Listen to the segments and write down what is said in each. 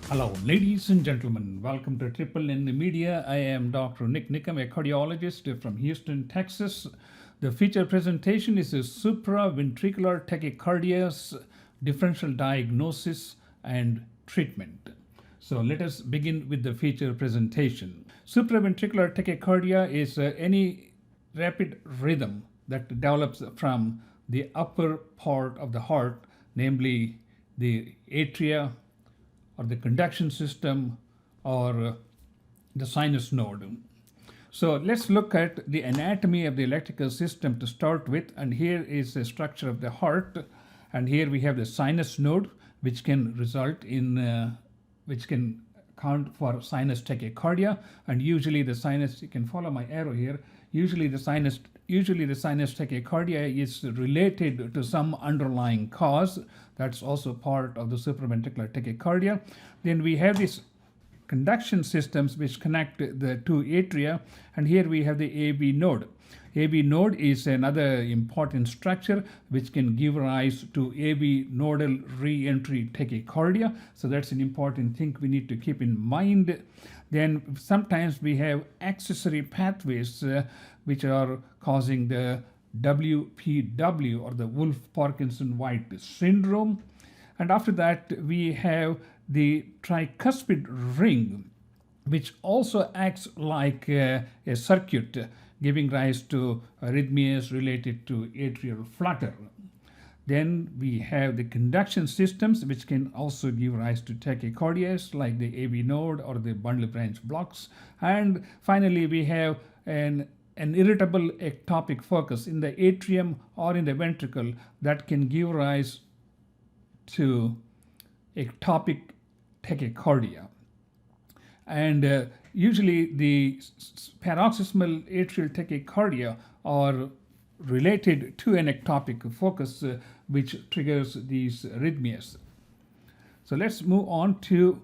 Hello, ladies and gentlemen. Welcome to Triple N Media. I am Dr. Nik Nikam, a cardiologist from Houston, Texas. The feature presentation is a Supraventricular Tachycardia's differential diagnosis and treatment. So let us begin with the feature presentation. Supraventricular tachycardia is any rapid rhythm that develops from the upper part of the heart, namely the atria, or the conduction system, or the sinus node. So let's look at the anatomy of the electrical system to start with. And here is the structure of the heart. And here we have the sinus node, which can result in, which can count for sinus tachycardia. And usually the sinus, you can follow my arrow here, usually the sinus tachycardia is related to some underlying cause. That's also part of the supraventricular tachycardia. Then we have these conduction systems which connect the two atria, and here we have the AV node. AV node is another important structure which can give rise to AV nodal re-entry tachycardia. So that's an important thing we need to keep in mind. Then sometimes we have accessory pathways which are causing the WPW, or the Wolff-Parkinson-White syndrome. And after that, we have the tricuspid ring, which also acts like a circuit, giving rise to arrhythmias related to atrial flutter. Then we have the conduction systems, which can also give rise to tachycardias, like the AV node or the bundle branch blocks. And finally, we have an irritable ectopic focus in the atrium or in the ventricle that can give rise to ectopic tachycardia. And usually the paroxysmal atrial tachycardia are related to an ectopic focus, which triggers these arrhythmias. So let's move on to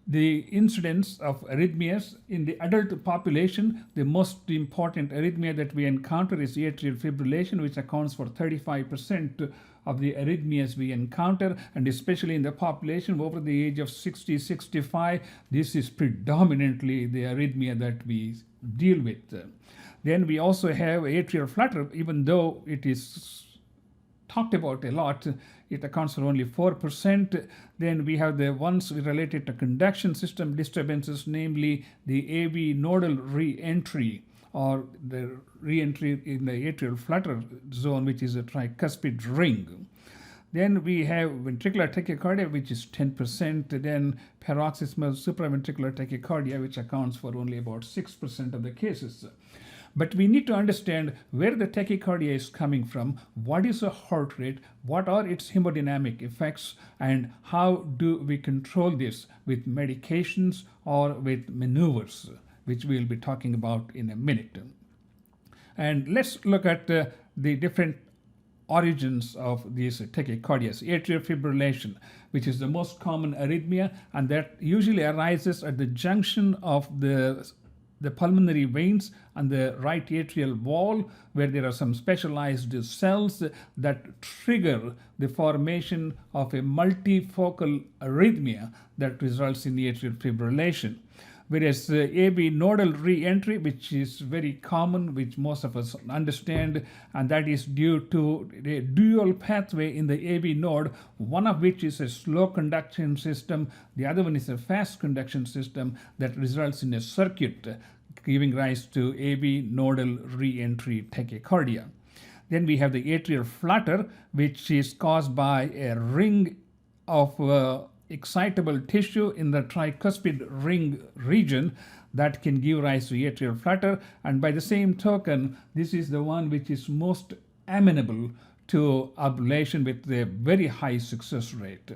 the incidence of arrhythmias. In the adult population, the most important arrhythmia that we encounter is atrial fibrillation, which accounts for 35% of the arrhythmias we encounter, and especially in the population over the age of 60, 65, this is predominantly the arrhythmia that we deal with. Then we also have atrial flutter. Even though it is talked about a lot, it accounts for only 4%. Then we have the ones related to conduction system disturbances, namely the AV nodal re-entry, or the re-entry in the atrial flutter zone, which is a tricuspid ring. Then we have ventricular tachycardia, which is 10%. Then paroxysmal supraventricular tachycardia, which accounts for only about 6% of the cases. But we need to understand where the tachycardia is coming from, what is the heart rate, what are its hemodynamic effects, and how do we control this with medications or with maneuvers, which we'll be talking about in a minute. And let's look at the different origins of these tachycardias. Atrial fibrillation, which is the most common arrhythmia, and that usually arises at the junction of the pulmonary veins and the right atrial wall, where there are some specialized cells that trigger the formation of a multifocal arrhythmia that results in atrial fibrillation. Whereas AV nodal re-entry, which is very common, which most of us understand, and that is due to a dual pathway in the AV node, one of which is a slow conduction system, the other one is a fast conduction system that results in a circuit giving rise to AV nodal re-entry tachycardia. Then we have the atrial flutter, which is caused by a ring of excitable tissue in the tricuspid ring region that can give rise to atrial flutter. And by the same token, this is the one which is most amenable to ablation with a very high success rate.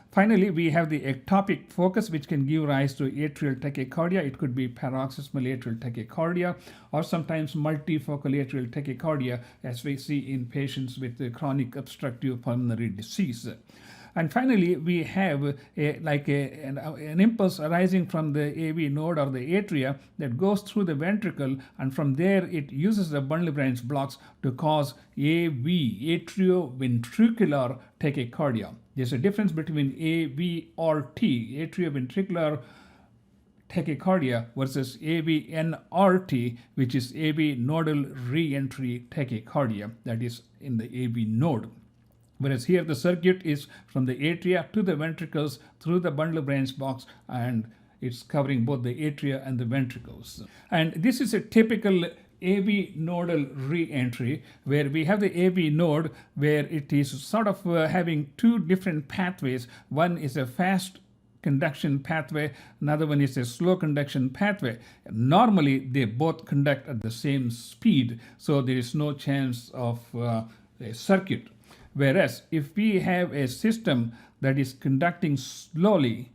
Finally, we have the ectopic focus, which can give rise to atrial tachycardia. It could be paroxysmal atrial tachycardia or sometimes multifocal atrial tachycardia, as we see in patients with chronic obstructive pulmonary disease. And finally, we have an impulse arising from the AV node or the atria that goes through the ventricle, and from there it uses the bundle branch blocks to cause AV, atrioventricular tachycardia. There's a difference between AVRT, atrioventricular tachycardia, versus AVNRT, which is AV nodal re-entry tachycardia, that is in the AV node. Whereas here the circuit is from the atria to the ventricles through the bundle branch box, and it's covering both the atria and the ventricles. And this is a typical AV nodal re-entry, where we have the AV node where it is sort of having two different pathways. One is a fast conduction pathway, another one is a slow conduction pathway. Normally they both conduct at the same speed, so there is no chance of a circuit. Whereas if we have a system that is conducting slowly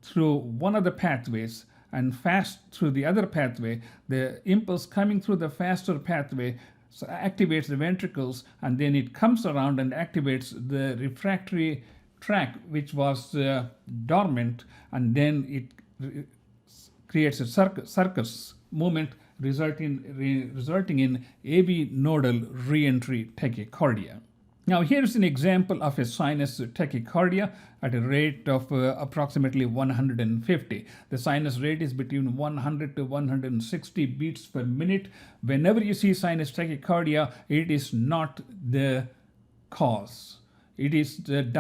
through one of the pathways and fast through the other pathway, the impulse coming through the faster pathway activates the ventricles, and then it comes around and activates the refractory tract, which was dormant, and then it creates a circus movement resulting in AV nodal re-entry tachycardia. Now here's an example of a sinus tachycardia at a rate of approximately 150. The sinus rate is between 100 to 160 beats per minute. Whenever you see sinus tachycardia, it is not the cause. It is the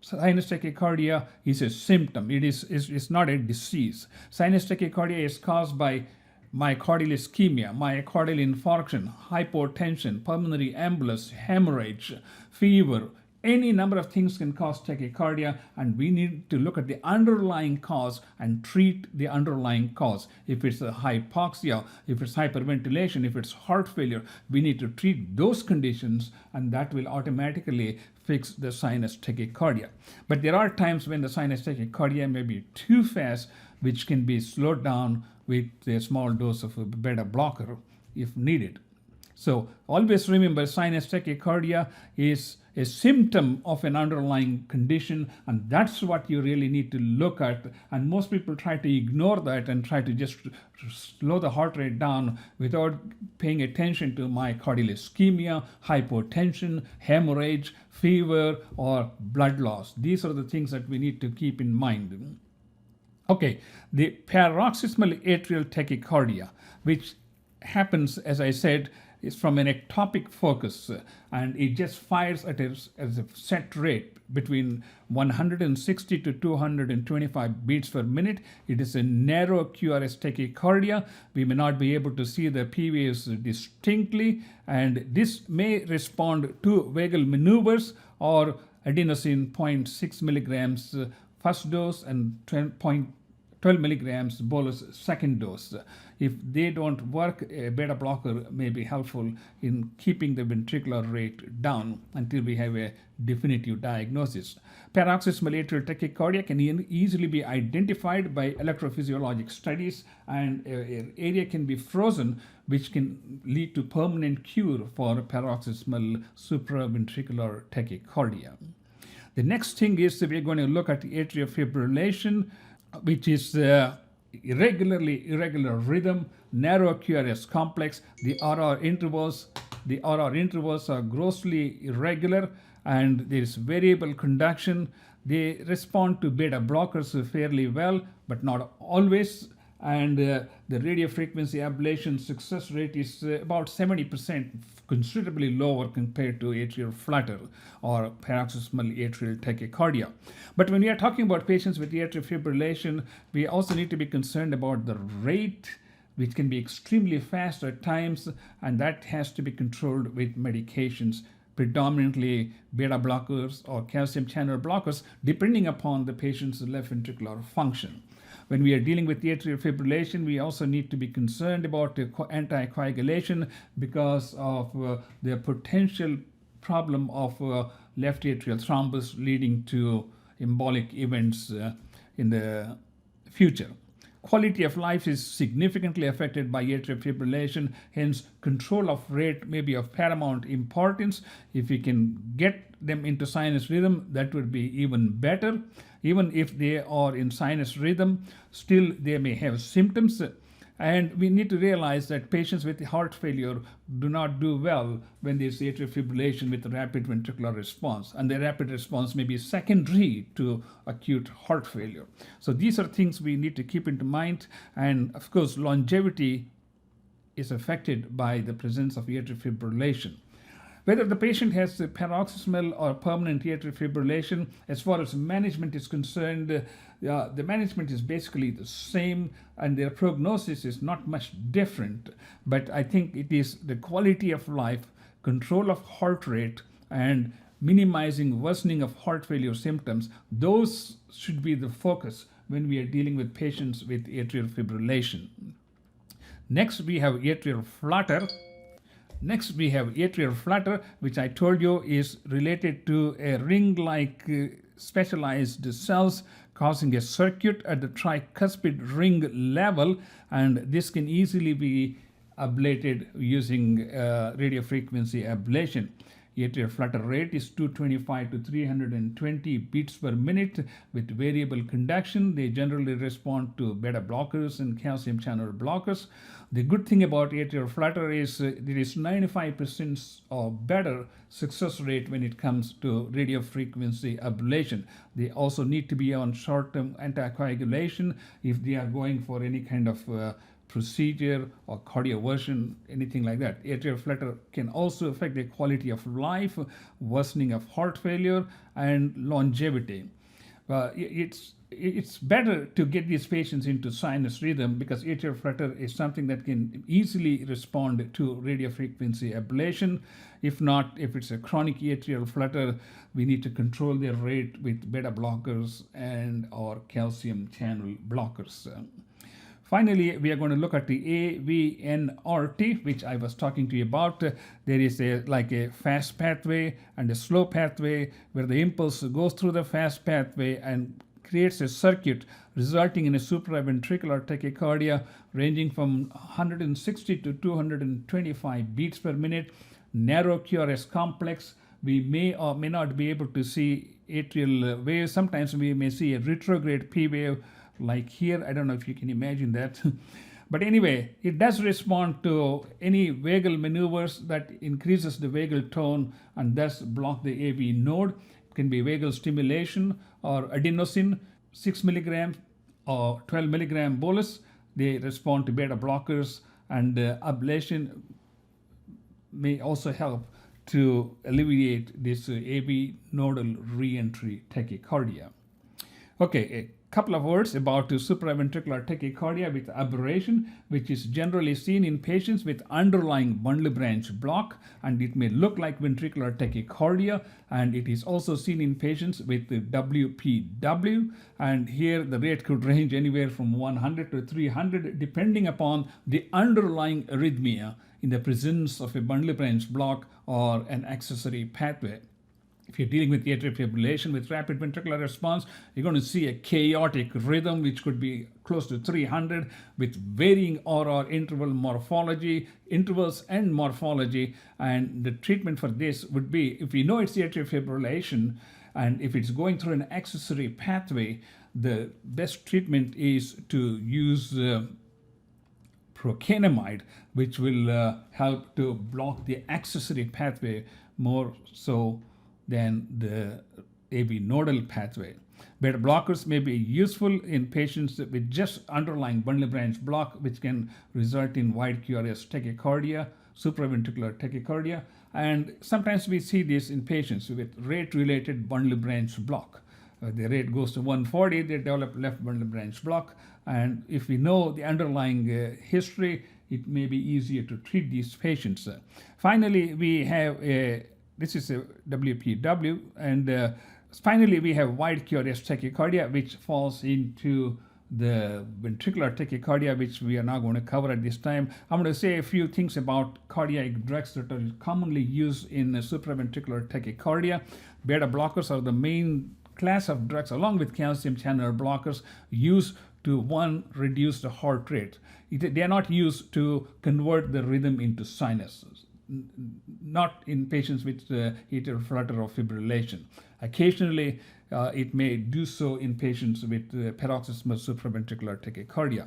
sinus tachycardia is a symptom. It's not a disease. Sinus tachycardia is caused by myocardial ischemia, myocardial infarction, hypotension, pulmonary embolus, hemorrhage, fever. Any number of things can cause tachycardia, and we need to look at the underlying cause and treat the underlying cause. If it's a hypoxia, if it's hyperventilation, if it's heart failure, we need to treat those conditions, and that will automatically fix the sinus tachycardia. But there are times when the sinus tachycardia may be too fast, which can be slowed down with a small dose of a beta blocker if needed. So always remember, sinus tachycardia is a symptom of an underlying condition, and that's what you really need to look at. And most people try to ignore that and try to just slow the heart rate down without paying attention to myocardial ischemia, hypotension, hemorrhage, fever, or blood loss. These are the things that we need to keep in mind. Okay, the paroxysmal atrial tachycardia, which happens, as I said, is from an ectopic focus, and it just fires at a set rate between 160 to 225 beats per minute. It is a narrow QRS tachycardia. We may not be able to see the P waves distinctly, and this may respond to vagal maneuvers or adenosine 0.6 milligrams first dose and 12 milligrams bolus second dose. If they don't work, a beta blocker may be helpful in keeping the ventricular rate down until we have a definitive diagnosis. Paroxysmal atrial tachycardia can easily be identified by electrophysiologic studies, and an area can be frozen, which can lead to permanent cure for paroxysmal supraventricular tachycardia. The next thing is that we're going to look at atrial fibrillation, which is irregular rhythm, narrow QRS complex. The RR intervals are grossly irregular, and there is variable conduction. They respond to beta blockers fairly well, but not always. And the radiofrequency ablation success rate is about 70%, considerably lower compared to atrial flutter or paroxysmal atrial tachycardia. But when we are talking about patients with atrial fibrillation, we also need to be concerned about the rate, which can be extremely fast at times, and that has to be controlled with medications, predominantly beta blockers or calcium channel blockers, depending upon the patient's left ventricular function. When we are dealing with atrial fibrillation, we also need to be concerned about anticoagulation because of the potential problem of left atrial thrombus leading to embolic events in the future. Quality of life is significantly affected by atrial fibrillation, hence control of rate may be of paramount importance. If we can get them into sinus rhythm, that would be even better. Even if they are in sinus rhythm, still they may have symptoms. And we need to realize that patients with heart failure do not do well when there's atrial fibrillation with rapid ventricular response. And the rapid response may be secondary to acute heart failure. So these are things we need to keep in mind. And of course, longevity is affected by the presence of atrial fibrillation. Whether the patient has paroxysmal or permanent atrial fibrillation, as far as management is concerned, the management is basically the same and their prognosis is not much different. But I think it is the quality of life, control of heart rate, and minimizing worsening of heart failure symptoms. Those should be the focus when we are dealing with patients with atrial fibrillation. Next, we have atrial flutter. Which I told you is related to a ring-like specialized cells causing a circuit at the tricuspid ring level, and this can easily be ablated using radiofrequency ablation. Atrial flutter rate is 225 to 320 beats per minute with variable conduction. They generally respond to beta blockers and calcium channel blockers. The good thing about atrial flutter is there is 95% or better success rate when it comes to radiofrequency ablation. They also need to be on short-term anticoagulation if they are going for any kind of procedure or cardioversion, anything like that. Atrial flutter can also affect the quality of life, worsening of heart failure, and longevity. It's better to get these patients into sinus rhythm because atrial flutter is something that can easily respond to radiofrequency ablation. If not, if it's a chronic atrial flutter, we need to control their rate with beta blockers and or calcium channel blockers. Finally, we are going to look at the AVNRT, which I was talking to you about. There is a fast pathway and a slow pathway where the impulse goes through the fast pathway and creates a circuit resulting in a supraventricular tachycardia ranging from 160 to 225 beats per minute. Narrow QRS complex. We may or may not be able to see atrial waves. Sometimes we may see a retrograde P wave like here. I don't know if you can imagine that. But anyway, it does respond to any vagal maneuvers that increases the vagal tone and thus block the AV node. It can be vagal stimulation or adenosine, 6 milligrams or 12 milligram bolus. They respond to beta blockers, and ablation may also help to alleviate this AV nodal reentry tachycardia. Okay, couple of words about supraventricular tachycardia with aberration, which is generally seen in patients with underlying bundle branch block, and it may look like ventricular tachycardia, and it is also seen in patients with WPW, and here the rate could range anywhere from 100 to 300 depending upon the underlying arrhythmia in the presence of a bundle branch block or an accessory pathway. If you're dealing with atrial fibrillation with rapid ventricular response, you're going to see a chaotic rhythm which could be close to 300 with varying RR intervals and morphology. And the treatment for this would be, if we know it's atrial fibrillation and if it's going through an accessory pathway, the best treatment is to use procainamide, which will help to block the accessory pathway more so than the AV nodal pathway. Beta blockers may be useful in patients with just underlying bundle branch block, which can result in wide QRS tachycardia, supraventricular tachycardia, and sometimes we see this in patients with rate-related bundle branch block. The rate goes to 140, they develop left bundle branch block, and if we know the underlying history, it may be easier to treat these patients. Finally, we have this is a WPW, and finally we have wide QRS tachycardia, which falls into the ventricular tachycardia, which we are now going to cover at this time. I'm going to say a few things about cardiac drugs that are commonly used in supraventricular tachycardia. Beta blockers are the main class of drugs, along with calcium channel blockers, used to one, reduce the heart rate. They are not used to convert the rhythm into sinuses, not in patients with atrial flutter or fibrillation. Occasionally, it may do so in patients with paroxysmal supraventricular tachycardia.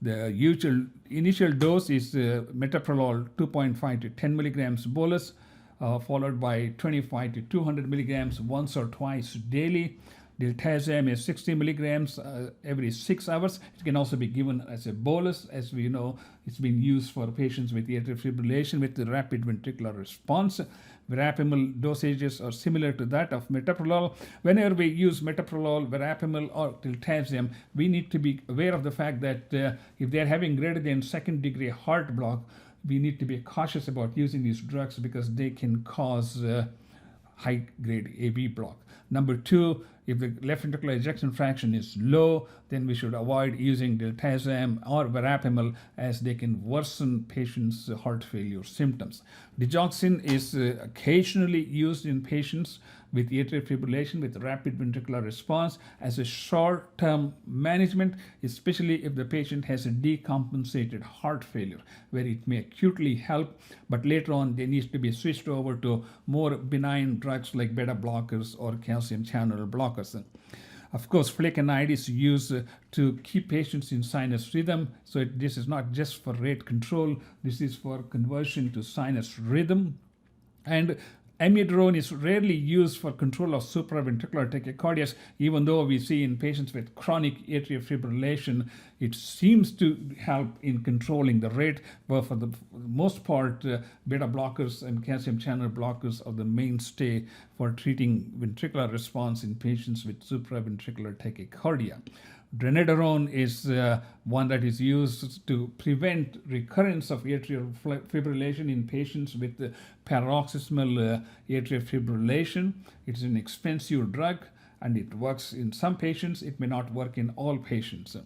The usual initial dose is metoprolol 2.5 to 10 milligrams bolus, followed by 25 to 200 milligrams once or twice daily. Diltiazem is 60 milligrams every 6 hours. It can also be given as a bolus. As we know, it's been used for patients with atrial fibrillation with the rapid ventricular response. Verapamil dosages are similar to that of metoprolol. Whenever we use metoprolol, verapamil, or diltiazem, we need to be aware of the fact that if they are having greater than second-degree heart block, we need to be cautious about using these drugs because they can cause high-grade AV block. Number two, if the left ventricular ejection fraction is low, then we should avoid using diltiazem or verapamil as they can worsen patients' heart failure symptoms. Digoxin is occasionally used in patients with atrial fibrillation with rapid ventricular response as a short-term management, especially if the patient has a decompensated heart failure, where it may acutely help, but later on they need to be switched over to more benign drugs like beta blockers or calcium channel blockers. Of course, flecainide is used to keep patients in sinus rhythm. So this is not just for rate control. This is for conversion to sinus rhythm. And amiodarone is rarely used for control of supraventricular tachycardias, even though we see in patients with chronic atrial fibrillation, it seems to help in controlling the rate. But for the most part, beta blockers and calcium channel blockers are the mainstay for treating ventricular response in patients with supraventricular tachycardia. Drenidarone is one that is used to prevent recurrence of atrial fibrillation in patients with paroxysmal atrial fibrillation. It's an expensive drug and it works in some patients. It may not work in all patients.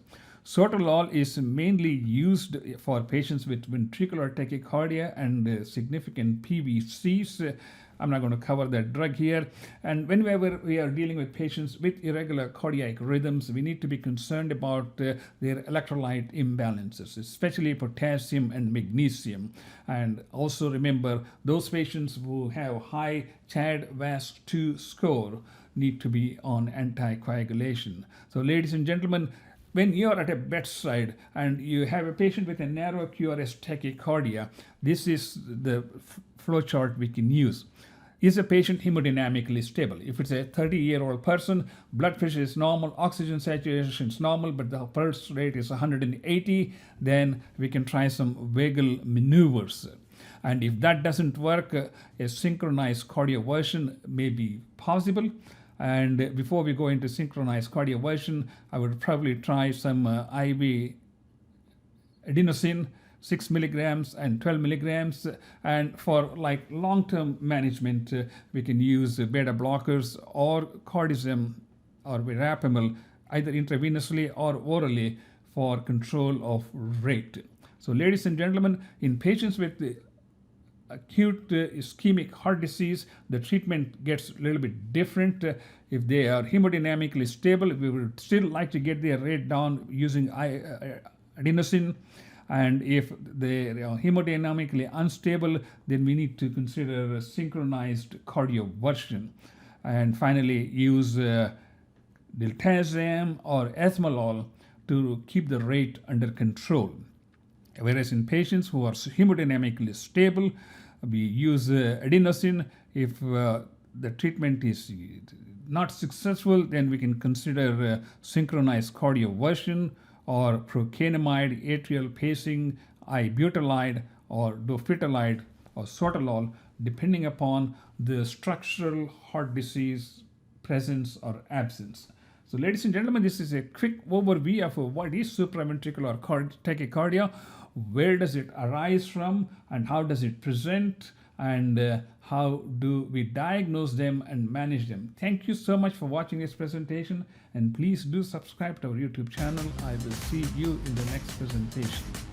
Sotalol is mainly used for patients with ventricular tachycardia and significant PVCs. I'm not going to cover that drug here. And whenever we are dealing with patients with irregular cardiac rhythms, we need to be concerned about their electrolyte imbalances, especially potassium and magnesium. And also remember, those patients who have high CHAD-VASc2 score need to be on anticoagulation. So ladies and gentlemen, when you're at a bedside and you have a patient with a narrow QRS tachycardia, this is the flow chart we can use. Is a patient hemodynamically stable? If it's a 30-year-old person, blood pressure is normal, oxygen saturation is normal, but the pulse rate is 180, then we can try some vagal maneuvers. And if that doesn't work, a synchronized cardioversion may be possible. And before we go into synchronized cardioversion, I would probably try some IV adenosine, 6 milligrams and 12 milligrams. And for like long-term management, we can use beta blockers or cardizem or verapamil, either intravenously or orally for control of rate. So ladies and gentlemen, in patients with acute ischemic heart disease, the treatment gets a little bit different. If they are hemodynamically stable, we would still like to get their rate down using adenosine. And if they are hemodynamically unstable, then we need to consider a synchronized cardioversion. And finally, use diltiazem or esmolol to keep the rate under control. Whereas in patients who are hemodynamically stable, we use adenosine. If the treatment is not successful, then we can consider synchronized cardioversion or procainamide, atrial pacing, ibutylide, or dofetilide, or sotalol, depending upon the structural heart disease presence or absence. So ladies and gentlemen, this is a quick overview of what is supraventricular tachycardia, where does it arise from, and how does it present, and how do we diagnose them and manage them. Thank you so much for watching this presentation, and please do subscribe to our YouTube channel. I will see you in the next presentation.